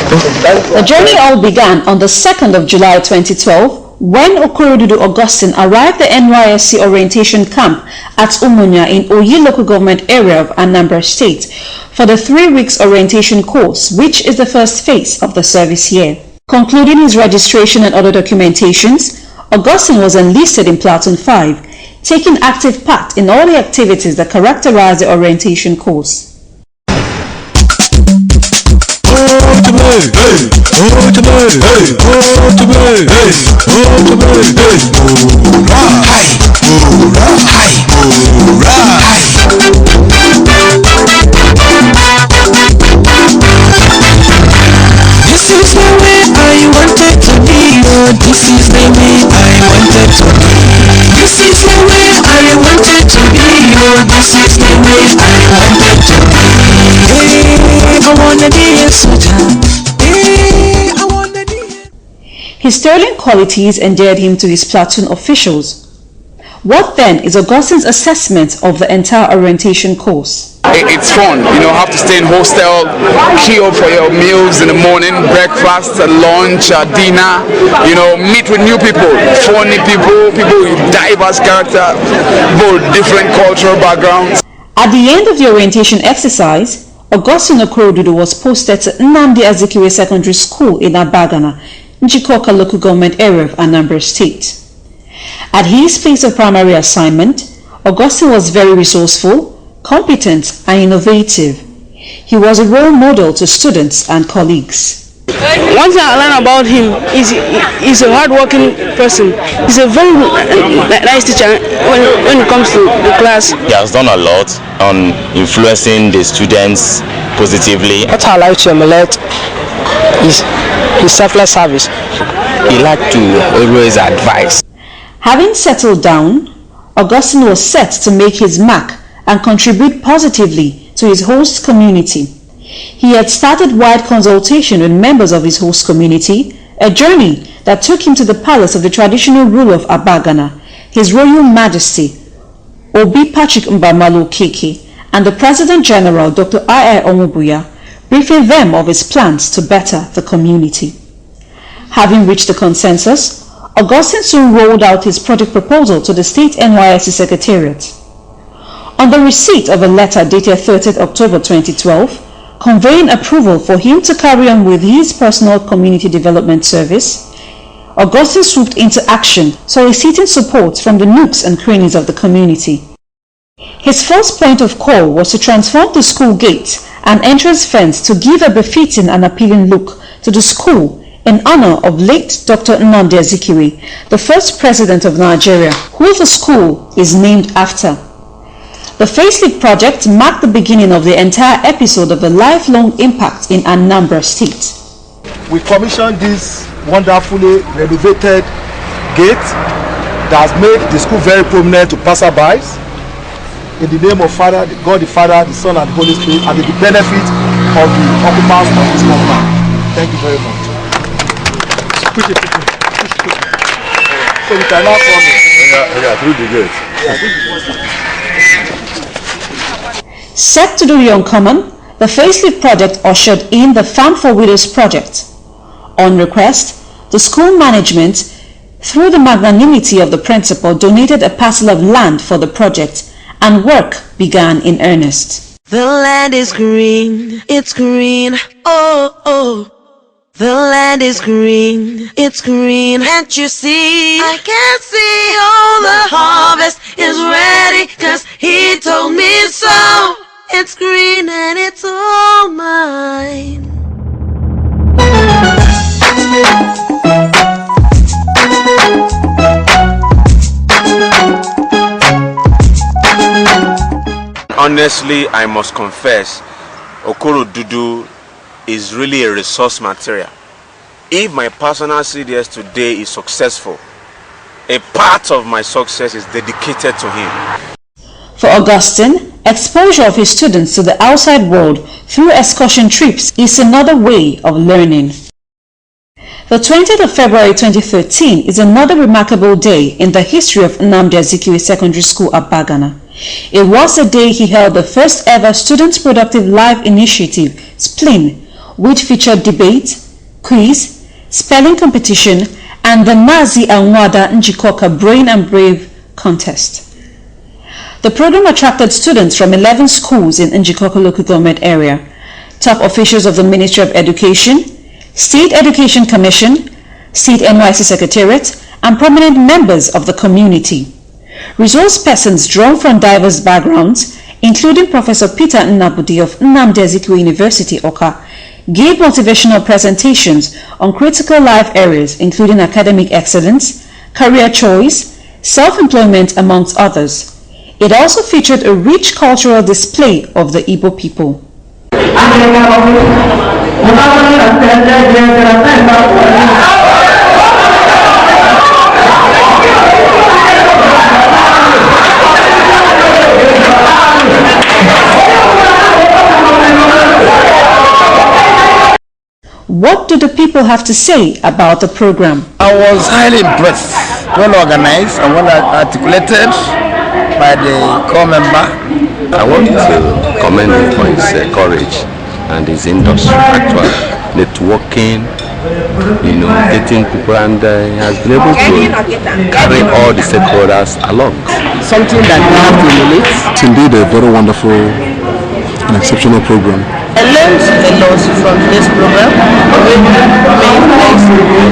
The journey all began on the 2nd of July 2012 when Okorodudu Augustine arrived at the NYSC orientation camp at Umunya in Oyi local government area of Anambra State for the 3 weeks orientation course, which is the first phase of the service year. Concluding his registration and other documentations, Augustine was enlisted in Platoon 5, taking active part in all the activities that characterize the orientation course. This is the way I wanted to be. This is the way I wanted to be. This is the way I wanted to be. This is the way I wanted to be. I wanna be a soldier. I wanna be. His sterling qualities endeared him to his platoon officials. What then is Augustine's assessment of the entire orientation course? It's fun, have to stay in hostel, queue up for your meals in the morning, breakfast, lunch, dinner, meet with new people, funny people with diverse character, both different cultural backgrounds. At the end of the orientation exercise, Augustine Okorodudu was posted to Nnamdi Secondary School in Abagana, Njikoka local government area of Anambra State. At his phase of primary assignment, Augustine was very resourceful, competent and innovative. He was a role model to students and colleagues. One thing I learned about him is he's a hard-working person. He's a very nice teacher when it comes to the class. He has done a lot on influencing the students positively. What I like to emulate is his selfless service. He liked to always advise. Having settled down, Augustine was set to make his mark and contribute positively to his host community. He had started wide consultation with members of his host community, a journey that took him to the palace of the traditional ruler of Abagana, His Royal Majesty Obi Patrick Mbamalu Keke, and the President General Dr. I.I. Onwubuya, briefing them of his plans to better the community. Having reached a consensus, Augustine soon rolled out his project proposal to the State NYSC Secretariat. On the receipt of a letter dated 30th October 2012, conveying approval for him to carry on with his personal community development service, Augustine swooped into action, soliciting support from the nooks and crannies of the community. His first point of call was to transform the school gate and entrance fence to give a befitting and appealing look to the school in honor of late Dr. Nnamdi Azikiwe, the first president of Nigeria, who the school is named after. The facelift project marked the beginning of the entire episode of the lifelong impact in Anambra State. We commissioned this wonderfully renovated gate that has made the school very prominent to passerbys. In the name of God the Father, the Son, and the Holy Spirit, and the benefit of the occupants of this compound. Thank you very much. Push it. So we can now come in. Through the gate. Set to do the uncommon, the facelift project ushered in the Farm for Widows project. On request, the school management, through the magnanimity of the principal, donated a parcel of land for the project, and work began in earnest. The land is green, it's green, oh. The land is green, it's green, can't you see? I can see all the harvest is ready, 'cause he told me so. It's green and it's all mine. Honestly, I must confess, Okorodudu is really a resource material. If my personal CDS today is successful, a part of my success is dedicated to him. For Augustine, exposure of his students to the outside world through excursion trips is another way of learning. The 20th of February 2013 is another remarkable day in the history of Nnamdi Azikiwe Secondary School at Abagana. It was the day he held the first ever Student Productive Life Initiative, SPLIN, which featured debate, quiz, spelling competition, and the Nazi and Wada Njikoka Brain and Brave contest. The program attracted students from 11 schools in Njikoka local government area, top officials of the Ministry of Education, State Education Commission, State NYSC Secretariat, and prominent members of the community. Resource persons drawn from diverse backgrounds, including Professor Peter Nnabudi of Nnamdi Azikiwe University, Oka, gave motivational presentations on critical life areas including academic excellence, career choice, self-employment, amongst others. It also featured a rich cultural display of the Igbo people. What do the people have to say about the program? I was highly impressed, well organized and well articulated by the core member. I want to commend him for his courage and his industry, actually networking, getting people, and he has been able to carry all the stakeholders along. Something that we have to relate. It's indeed a very wonderful and exceptional program. I learned a lot from this program,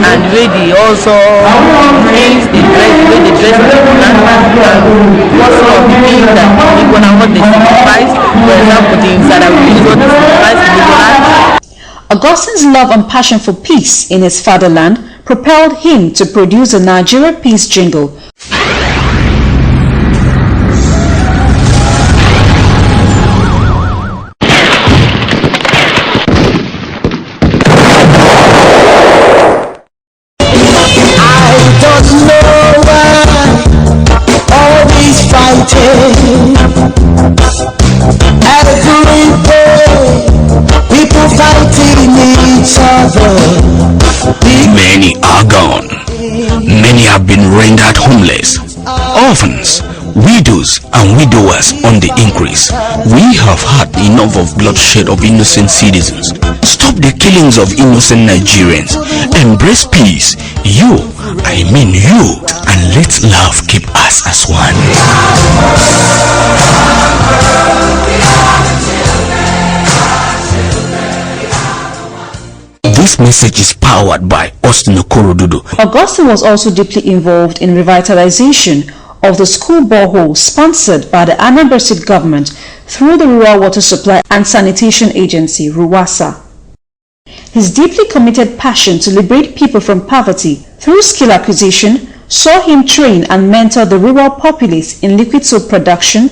and really also things they dress people and what sort of things that people and what they sacrifice. For example, things that are really what they sacrifice in the life. Augustine's love and passion for peace in his fatherland propelled him to produce a Nigeria Peace jingle. Many are gone. Many have been rendered homeless. Orphans, widows and widowers on the increase. We have had enough of bloodshed of innocent citizens. Stop the killings of innocent Nigerians. Embrace peace. You, and let love keep us as one. This message is powered by Okorodudu. Augustine was also deeply involved in revitalization of the school borehole sponsored by the ANAMBRA state government through the Rural Water Supply and Sanitation Agency, RUWASA. His deeply committed passion to liberate people from poverty through skill acquisition saw him train and mentor the rural populace in liquid soap production,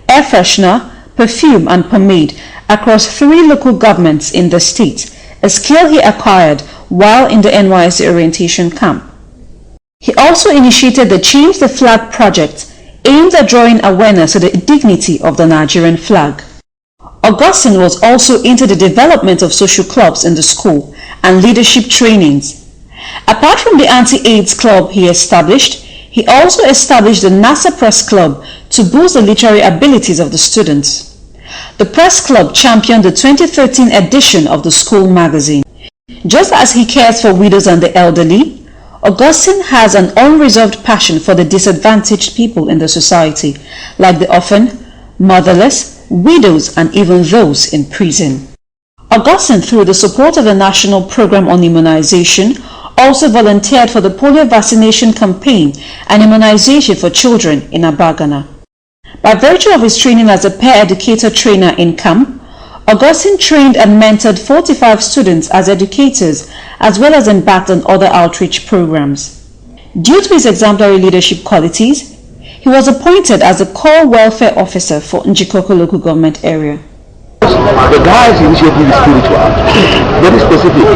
air freshener, perfume and pomade across 3 local governments in the state, a skill he acquired while in the NYSC orientation camp. He also initiated the Change the Flag project aimed at drawing awareness to the dignity of the Nigerian flag. Augustine was also into the development of social clubs in the school and leadership trainings. Apart from the anti-AIDS club he established, he also established the NASA Press Club to boost the literary abilities of the students. The Press Club championed the 2013 edition of the school magazine. Just as he cares for widows and the elderly, Augustine has an unreserved passion for the disadvantaged people in the society, like the orphan, motherless, widows, and even those in prison. Augustine, through the support of the National Program on Immunization, also volunteered for the polio vaccination campaign and immunization for children in Abagana. By virtue of his training as a peer educator trainer in camp, Augustine trained and mentored 45 students as educators, as well as embarked on other outreach programs. Due to his exemplary leadership qualities, he was appointed as a core welfare officer for Njikoka local government area. The guy's initiative is spiritual, very specific.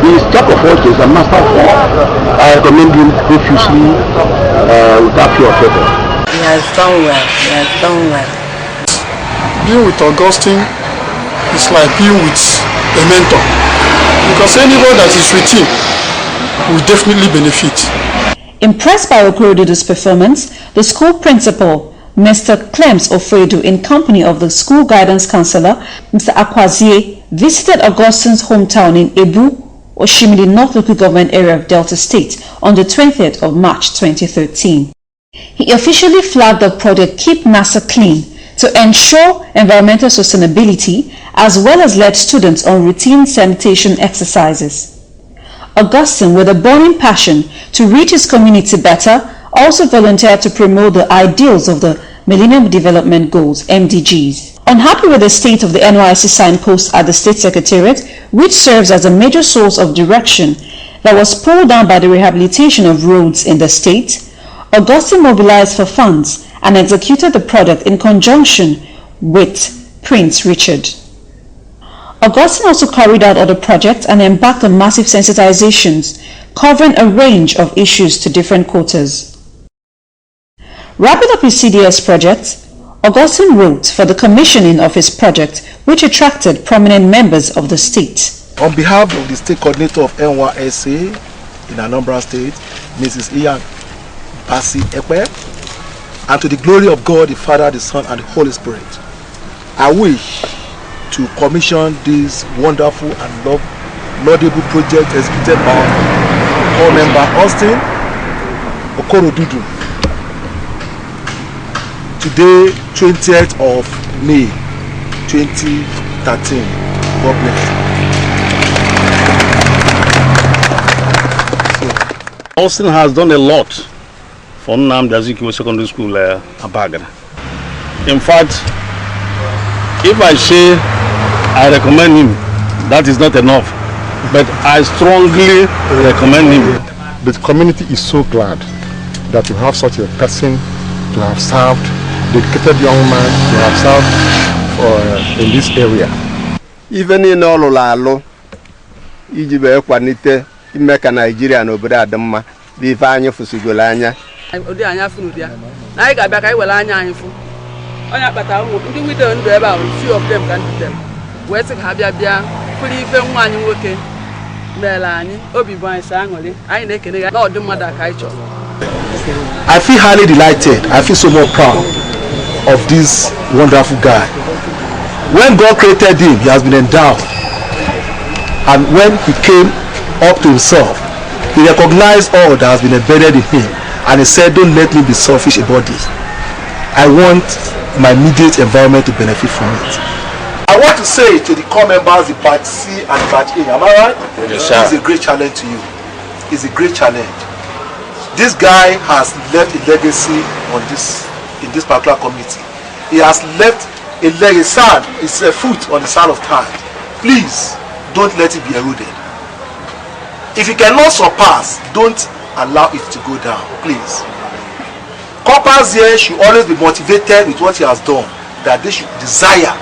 He is top of all things, a master of all. I recommend him profusely without fear of effort. He has done well. He has done well. Being with Augustine is like being with a mentor, because anybody that is with him will definitely benefit. Impressed by Okorodudu's performance, the school principal, Mr. Clems Ofredu, in company of the school guidance counselor, Mr. Akwazie, visited Augustine's hometown in Ebu, Oshimili North Local Government Area of Delta State on the 20th of March 2013. He officially flagged the project Keep NASA Clean to ensure environmental sustainability, as well as led students on routine sanitation exercises. Augustine, with a burning passion to reach his community better, also volunteered to promote the ideals of the Millennium Development Goals, MDGs. Unhappy with the state of the NYSC signpost at the State Secretariat, which serves as a major source of direction that was pulled down by the rehabilitation of roads in the state, Augustine mobilized for funds and executed the project in conjunction with Prince Richard. Augustine also carried out other projects and embarked on massive sensitizations covering a range of issues to different quarters. Wrapping up his CDS project, Augustine wrote for the commissioning of his project, which attracted prominent members of the state. On behalf of the state coordinator of NYSC in ANAMBRA State, Mrs. Ian Basi Ekwe, and to the glory of God, the Father, the Son, and the Holy Spirit, I wish to commission this wonderful and laudable project executed by our member Austin Okorodudu. Today, 20th of May 2013. God bless. Austin has done a lot for NAMBRA Secondary School Abagana. In fact, if I say I recommend him, that is not enough. But I strongly recommend him. The community is so glad that you have such a person to have served, dedicated young man to have served in this area. Even in Ololalo, Ijibe Kwanite, Imeka Nigeria and Obra Adama, the Vanya Fusigolanya. Odianya Funudia. I got back, I will anya info. On a battle, we don't do about few of them can do them. West Habia, fully even one working. Melanie, Obi Boy Sangoli, I make a lot of mother Kaicho. I feel highly delighted. I feel so more proud of this wonderful guy. When God created him, he has been endowed. And when he came up to himself, he recognized all that has been embedded in him. And he said, don't let me be selfish about this. I want my immediate environment to benefit from it. I want to say to the core members, the Batch C and Batch A, am I right? Yes, sir. It's a great challenge to you. It's a great challenge. This guy has left a legacy on in this particular community. He has left a legacy. It's a foot on the side of time. Please don't let it be eroded. If you cannot surpass, don't allow it to go down. Please. Corpers here should always be motivated with what he has done, that they should desire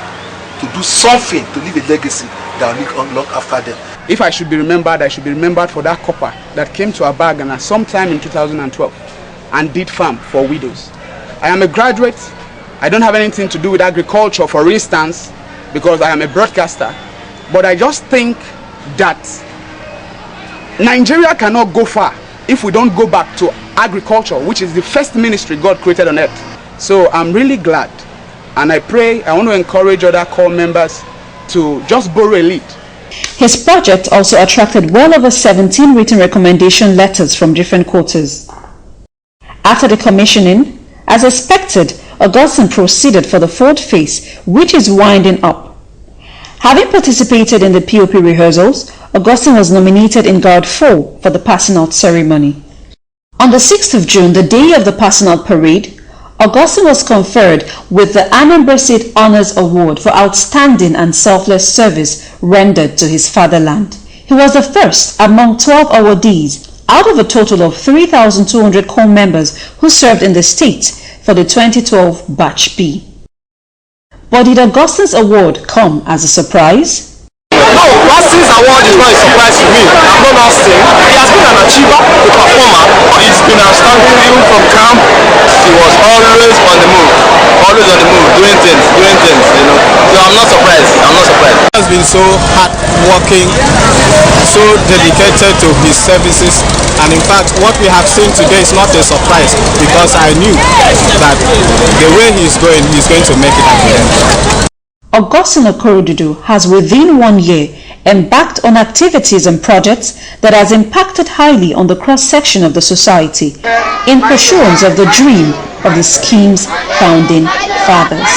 to do something to leave a legacy that will live long after them. If I should be remembered, I should be remembered for that copper that came to Abagana sometime in 2012 and did farm for widows. I am a graduate. I don't have anything to do with agriculture, for instance, because I am a broadcaster. But I just think that Nigeria cannot go far if we don't go back to agriculture, which is the first ministry God created on earth. So I'm really glad. And I want to encourage other core members to just borrow a lead. His project also attracted well over 17 written recommendation letters from different quarters. After the commissioning, as expected, Augustine proceeded for the fourth phase, which is winding up. Having participated in the POP rehearsals, Augustine was nominated in Guard 4 for the passing out ceremony. On the 6th of June, the day of the passing out parade, Augustine was conferred with the ANAMBRA State Honors Award for outstanding and selfless service rendered to his fatherland. He was the first among 12 awardees out of a total of 3,200 core members who served in the state for the 2012 Batch B. But did Augustine's award come as a surprise? No, Austin's award is not a surprise to me. I've known Austin. He has been an achiever, a performer. He's been outstanding even from camp. He was always on the move, doing things, you know. So I'm not surprised. He has been so hard working, so dedicated to his services, and in fact what we have seen today is not a surprise, because I knew that the way he's going to make it at the end. Augustine Okorodudu has within 1 year embarked on activities and projects that has impacted highly on the cross-section of the society in pursuance of the dream of the scheme's founding fathers.